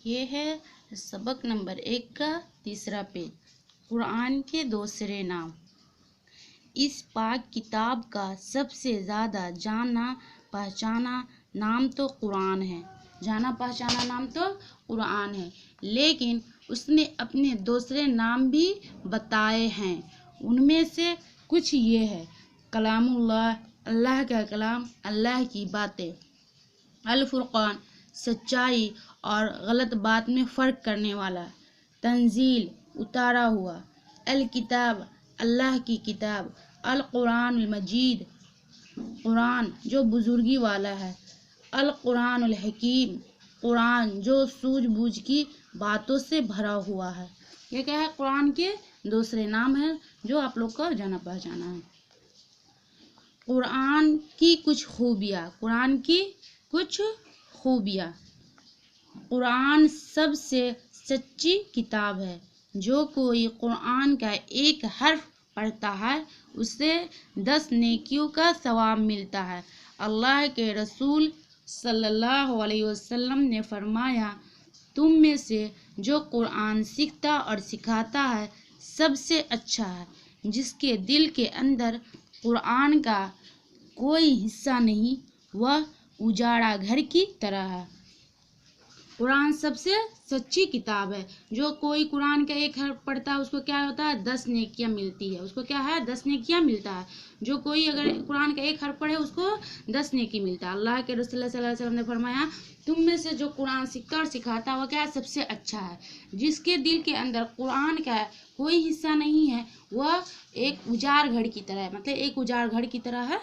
یہ ہے سبق نمبر 1 کا تیسرا پیج، قرآن کے دوسرے نام۔ اس پاک کتاب کا سب سے زیادہ جانا پہچانا نام تو قرآن ہے، لیکن اس نے اپنے دوسرے نام بھی بتائے ہیں۔ ان میں سے کچھ یہ ہے: کلام اللہ، اللہ کا کلام، اللہ کی باتیں۔ الفرقان، سچائی اور غلط بات میں فرق کرنے والا۔ تنزیل، اتارا ہوا۔ الکتاب، اللہ کی کتاب۔ القرآن المجید، قرآن جو بزرگی والا ہے۔ القرآن الحکیم، قرآن جو سوجھ بوجھ کی باتوں سے بھرا ہوا ہے۔ یہ کیا ہے؟ قرآن کے دوسرے نام ہے جو آپ لوگ کو جانا پہچانا ہے۔ قرآن کی کچھ خوبیاں۔ قرآن سب سے سچی کتاب ہے۔ جو کوئی قرآن کا ایک حرف پڑھتا ہے اسے 10 نیکیوں کا ثواب ملتا ہے۔ اللہ کے رسول صلی اللہ علیہ وسلم نے فرمایا، تم میں سے جو قرآن سیکھتا اور سکھاتا ہے سب سے اچھا ہے، جس کے دل کے اندر قرآن کا کوئی حصہ نہیں، وہ اجاڑا گھر کی طرح ہے۔ قرآن سب سے سچی کتاب ہے۔ جو کوئی قرآن کا ایک حرف پڑھتا ہے اس کو کیا ہوتا ہے؟ 10 نیکیاں ملتی ہے۔ اس کو کیا ہے؟ 10 نیکیاں ملتا ہے۔ جو کوئی اگر قرآن کا ایک حرف پڑھے اس کو 10 نیکی ملتا ہے۔ اللہ کے رسول صلی اللہ علیہ وسلم نے فرمایا، تم میں سے جو قرآن سیکھتا اور سکھاتا وہ کیا سب سے اچھا ہے، جس کے دل کے اندر قرآن کا کوئی حصہ نہیں ہے، وہ ایک اجاڑ گھر کی طرح ہے۔ مطلب ایک اجاڑ گھر کی طرح ہے۔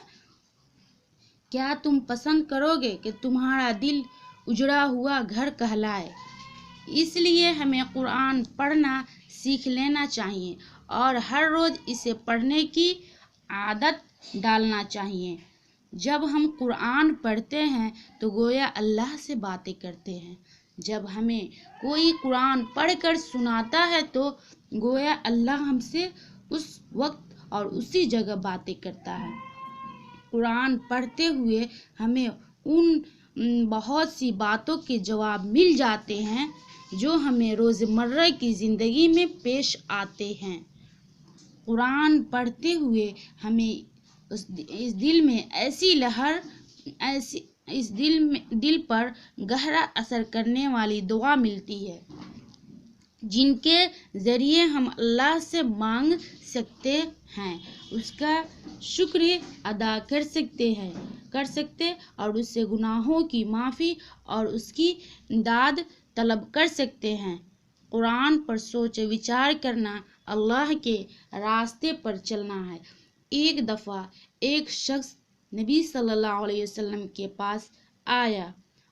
کیا تم پسند کرو گے کہ تمہارا دل اجڑا ہوا گھر کہلائے؟ اس لیے ہمیں قرآن پڑھنا سیکھ لینا چاہیے اور ہر روز اسے پڑھنے کی عادت ڈالنا چاہیے۔ جب ہم قرآن پڑھتے ہیں تو گویا اللہ سے باتیں کرتے ہیں۔ جب ہمیں کوئی قرآن پڑھ کر سناتا ہے تو گویا اللہ ہم سے اس وقت اور اسی جگہ باتیں کرتا ہے۔ قرآن پڑھتے ہوئے ہمیں ان بہت سی باتوں کے جواب مل جاتے ہیں جو ہمیں روزمرہ کی زندگی میں پیش آتے ہیں۔ قرآن پڑھتے ہوئے ہمیں اس دل میں دل پر گہرا اثر کرنے والی دعا ملتی ہے، جن کے ذریعے ہم اللہ سے مانگ سکتے ہیں، اس کا شکر ادا کر سکتے اور اس سے گناہوں کی معافی اور اس کی امداد طلب کر سکتے ہیں۔ قرآن پر سوچ وچار کرنا اللہ کے راستے پر چلنا ہے۔ ایک دفعہ ایک شخص نبی صلی اللہ علیہ وسلم کے پاس آیا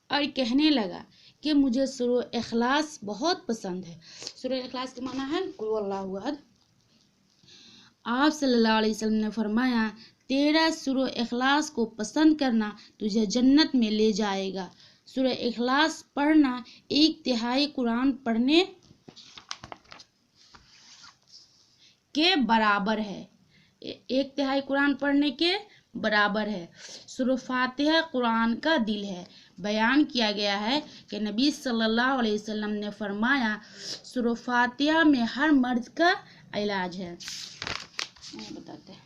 اور کہنے لگا کہ مجھے سورہ اخلاص بہت پسند ہے۔ سورہ اخلاص کا معنی ہے قل هو اللہ احد۔ آپ صلی اللہ علیہ وسلم نے فرمایا، تیرا سورہ اخلاص کو پسند کرنا تجھے جنت میں لے جائے گا۔ سورہ اخلاص پڑھنا 1/3 قرآن پڑھنے کے برابر ہے۔ 1/3 قرآن پڑھنے کے برابر ہے۔ سورہ فاتحہ قرآن کا دل ہے۔ بیان کیا گیا ہے کہ نبی صلی اللہ علیہ وسلم نے فرمایا، سورہ فاتحہ میں ہر مرض کا علاج ہے۔ بتاتے ہیں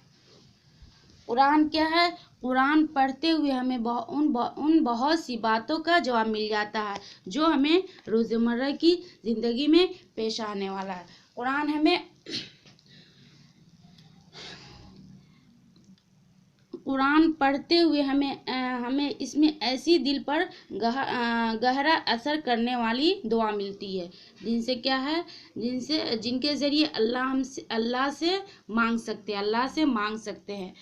قرآن کیا ہے؟ قرآن پڑھتے ہوئے ہمیں ان بہت سی باتوں کا جواب مل جاتا ہے جو ہمیں روزمرہ کی زندگی میں پیش آنے والا ہے۔ قرآن پڑھتے ہوئے ہمیں اس میں ایسی دل پر گہرا اثر کرنے والی دعا ملتی ہے، جن کے ذریعے اللہ سے مانگ سکتے ہیں۔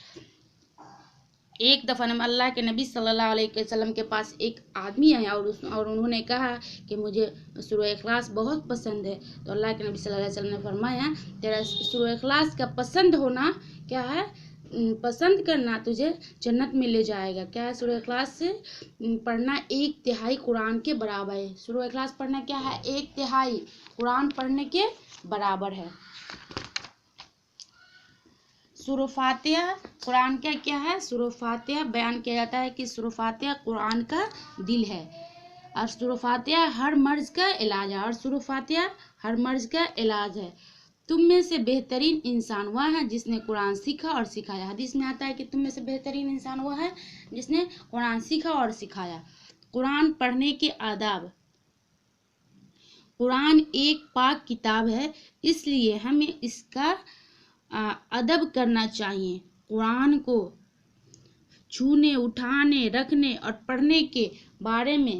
ایک دفعہ اللہ کے نبی صلی اللہ علیہ وسلم کے پاس ایک آدمی آیا اور انہوں نے کہا کہ مجھے سورہ اخلاص بہت پسند ہے۔ تو اللہ کے نبی صلی اللہ علیہ وسلم نے فرمایا، تیرا سورہ اخلاص کا پسند ہونا کیا ہے؟ پسند کرنا تجھے جنت میں لے جائے گا۔ کیا ہے؟ سورہ اخلاص سے پڑھنا 1/3 قرآن کے برابر ہے۔ سورہ اخلاص پڑھنا کیا ہے؟ 1/3 قرآن پڑھنے کے برابر ہے۔ سورہ فاتحہ قرآن کا کیا ہے؟ سورہ فاتحہ بیان کیا جاتا ہے کہ سورہ فاتحہ قرآن کا دل ہے۔ اور سورہ فاتحہ ہر مرض کا علاج ہے، اور سورہ فاتحہ ہر مرض کا علاج ہے۔ تم میں سے بہترین انسان وہ ہے جس نے قرآن سیکھا اور سکھایا۔ حدیث میں آتا ہے کہ تم میں سے بہترین انسان وہ ہے جس نے قرآن سیکھا اور سکھایا۔ قرآن پڑھنے کے آداب۔ قرآن ایک پاک کتاب ہے، اس لیے ہمیں اس کا ادب کرنا چاہیے۔ قرآن کو چھونے، اٹھانے، رکھنے اور پڑھنے کے بارے میں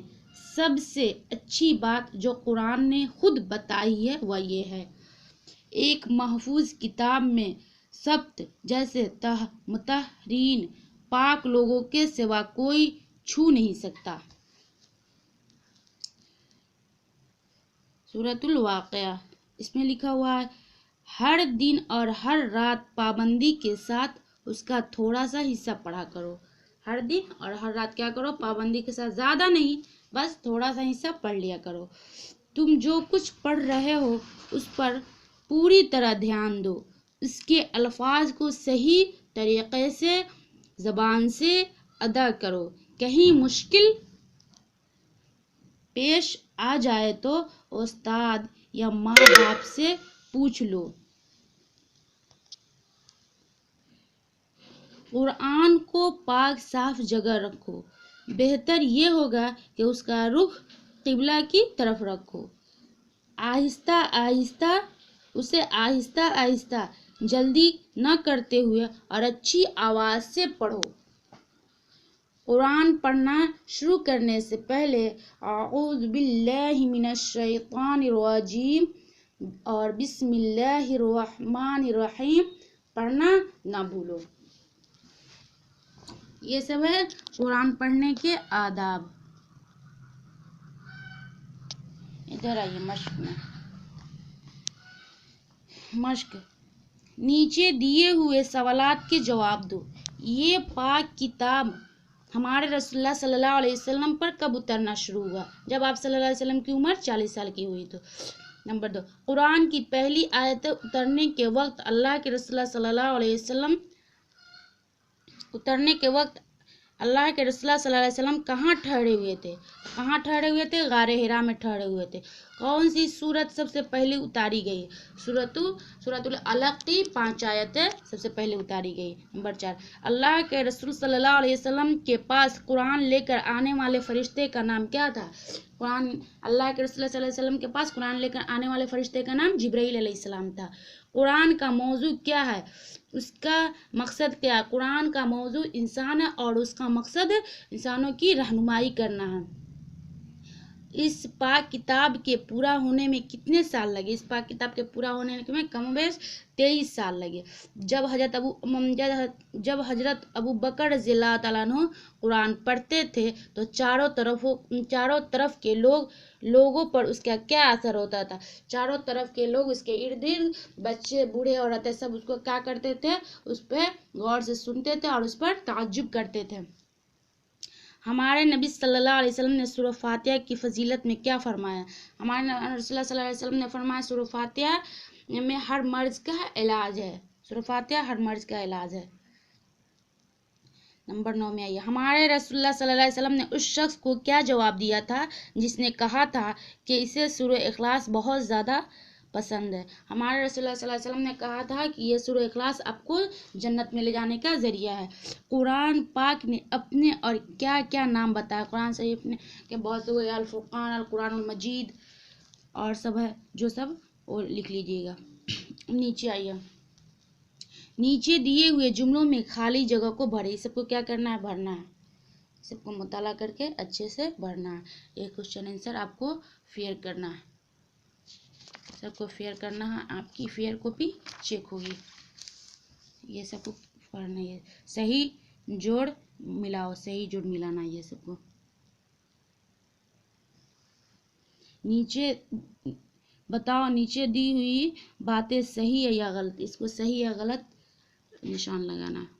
سب سے اچھی بات جو قرآن نے خود بتائی ہے وہ یہ ہے: ایک محفوظ کتاب میں ثبت جیسے مطہرین پاک لوگوں کے سوا کوئی چھو نہیں سکتا۔ سورۃ الواقعہ، اس میں لکھا ہوا ہے: ہر دن اور ہر رات پابندی کے ساتھ اس کا تھوڑا سا حصہ پڑھا کرو۔ ہر دن اور ہر رات کیا کرو؟ پابندی کے ساتھ، زیادہ نہیں، بس تھوڑا سا حصہ پڑھ لیا کرو۔ تم جو کچھ پڑھ رہے ہو اس پر پوری طرح دھیان دو، اس کے الفاظ کو صحیح طریقے سے زبان سے ادا کرو۔ کہیں مشکل پیش آ جائے تو استاد یا ماں باپ سے پوچھ لو۔ قرآن کو پاک صاف جگہ رکھو، بہتر یہ ہوگا کہ اس کا رخ قبلہ کی طرف رکھو۔ آہستہ آہستہ جلدی نہ کرتے ہوئے اور اچھی آواز سے پڑھو۔ قرآن پڑھنا شروع کرنے سے پہلے اعوذ باللہ من الشیطان الرجیم اور بسم اللہ الرحمن الرحیم پڑھنا نہ بھولو۔ یہ سب ہے قرآن پڑھنے کے آداب۔ ادھر آئیے مشق میں۔ مشق: نیچے دیے ہوئے سوالات کے جواب دو۔ یہ پاک کتاب ہمارے رسول اللہ صلی اللہ علیہ وسلم پر کب اترنا شروع ہوا؟ جب آپ صلی اللہ علیہ وسلم کی عمر 40 سال کی ہوئی تو۔ نمبر 2، قرآن کی پہلی آیتیں اترنے کے وقت اللہ کے رسول صلی اللہ علیہ وسلم کہاں ٹھہرے ہوئے تھے؟ غار حرا میں ٹھہرے ہوئے تھے۔ کون سی سورت سب سے پہلے اتاری گئی؟ سورۃ العلق کی 5 آیتیں سب سے پہلے اتاری گئی۔ نمبر 4، اللہ کے رسول صلی اللہ علیہ وسلم کے پاس قرآن لے کر آنے والے فرشتے کا نام کیا تھا؟ اللہ کے رسول صلی اللہ علیہ وسلم کے پاس قرآن لے کر آنے والے فرشتے کا نام جبرائیل علیہ السلام تھا۔ قرآن کا موضوع کیا ہے؟ اس کا مقصد کیا ہے؟ قرآن کا موضوع انسان ہے اور اس کا مقصد انسانوں کی رہنمائی کرنا ہے۔ اس پاک کتاب کے پورا ہونے میں کتنے سال لگے؟ اس پاک کتاب کے پورا ہونے میں کم و بیش 23 سال لگے۔ جب حضرت ابو بکر رضی اللہ تعالیٰ عنہ قرآن پڑھتے تھے تو چاروں طرف کے لوگوں پر اس کا کیا اثر ہوتا تھا؟ چاروں طرف کے لوگ اس کے ارد گرد، بچے، بوڑھے، عورتیں، سب اس کو کیا کرتے تھے؟ اس پہ غور سے سنتے تھے اور اس پر تعجب کرتے تھے۔ ہمارے نبی صلی اللہ علیہ وسلم نے سورہ فاتحہ کی فضیلت میں کیا فرمایا؟ ہمارے رسول اللہ صلی اللہ علیہ وسلم نے فرمایا سورہ فاتحہ میں ہر مرض کا علاج ہے۔ سورہ فاتحہ ہر مرض کا علاج ہے۔ نمبر 9 میں آئیے، ہمارے رسول اللہ صلی اللہ علیہ وسلم نے اس شخص کو کیا جواب دیا تھا جس نے کہا تھا کہ اسے سورہ اخلاص بہت زیادہ پسند ہے؟ ہمارے رسول اللہ صلی اللہ علیہ وسلم نے کہا تھا کہ یہ سورہ اخلاص آپ کو جنت میں لے جانے کا ذریعہ ہے۔ قرآن پاک نے اپنے اور کیا کیا نام بتایا؟ قرآن شریف نے کہ بہت سے الفرقان، القرآن المجید اور سب ہے، جو سب وہ لکھ لیجیے گا۔ نیچے آئیے، نیچے دیے ہوئے جملوں میں خالی جگہ کو بھرے۔ سب کو کیا کرنا ہے؟ بھرنا ہے۔ سب کو مطالعہ کر کے اچھے سے بھرنا ہے۔ ایک کوشچن آنسر آپ کو فیئر کرنا ہے، سب کو فیئر کرنا ہے، آپ کی فیئر کاپی چیک ہوگی۔ یہ سب کو پڑھنا ہے، صحیح جوڑ ملاؤ، صحیح جوڑ ملانا ہے یہ سب کو۔ نیچے بتاؤ، نیچے دی ہوئی باتیں صحیح ہے یا غلط؟ اس کو صحیح یا غلط نشان لگانا ہے۔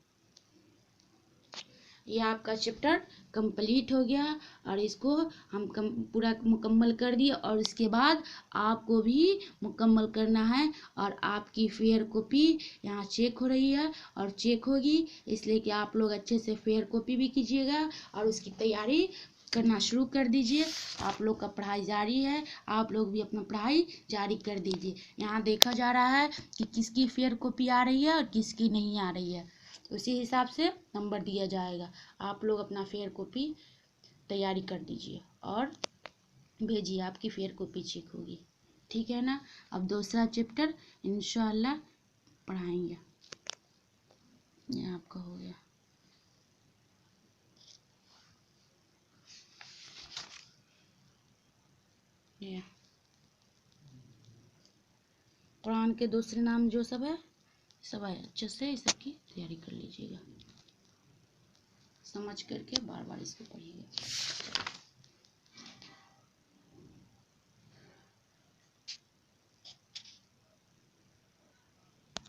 یہ آپ کا چیپٹر کمپلیٹ ہو گیا اور اس کو ہم پورا مکمل کر دیے، اور اس کے بعد آپ کو بھی مکمل کرنا ہے، اور آپ کی فیئر کاپی یہاں چیک ہو رہی ہے اور چیک ہوگی، اس لیے کہ آپ لوگ اچھے سے فیئر کاپی بھی کیجیے گا اور اس کی تیاری کرنا شروع کر دیجئے. آپ لوگ کا پڑھائی جاری ہے, آپ لوگ بھی اپنا پڑھائی جاری کر دیجئے. یہاں دیکھا جا رہا ہے کہ کس کی فیئر کاپی آ رہی ہے اور کس کی نہیں آ رہی ہے, اسی حساب سے نمبر دیا جائے گا. آپ لوگ اپنا فیئر کاپی تیاری کر دیجئے اور بھیجیے, آپ کی فیئر کاپی چیک ہوگی. ٹھیک ہے نا. اب دوسرا چیپٹر انشاءاللہ پڑھائیں گے. یہ آپ کا ہو گیا. یہ قرآن کے دوسرے نام جو سب ہے سب ہے, اچھے سے اس سب کی تیاری کر لیجیے گا, سمجھ کر کے بار بار اس کو پڑھیے گا.